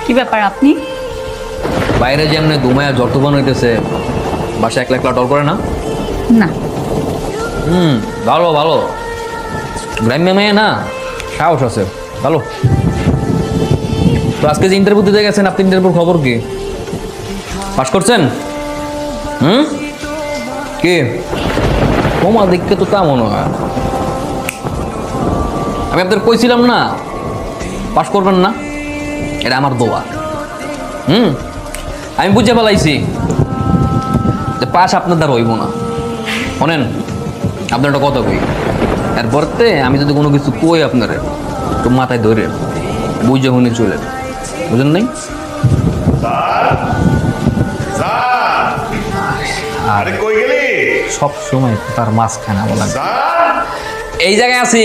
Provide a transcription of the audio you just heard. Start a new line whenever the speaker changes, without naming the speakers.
কি ব্যাপার আপনি?
বাইরে যেমনি দুমায়া জর্তবান হইতেছে, বাসা একলা একলা টল করে না?
না।
ভালো ভালো, গ্রাম্য মেয়ে না, সাহস আছে, ভালো। তো আজকে যে ইন্টারভিউ দিতে গেছেন, আপনি ইন্টারভিউর খবর কি? পাস করছেন? কি তোমার দেখতে তো তা মনে হয়। আমি আপনাদের কইছিলাম না পাস করবেন না, এটা আমার দোয়া। আমি বুঝে ফেলাইছি যে পাস আপনার দ্বারা হইব না। শোনেন, আপনার একটা কথা কই, এরপরতে আমি যদি কোনো কিছু কই আপনারে, তো মাথায় ধরে বুঝে শুনে চলে, বুঝলেন নাই?
আরে কই গেলি?
সব সময় তার মাঝখানে বলা, এই জায়গায় আছি।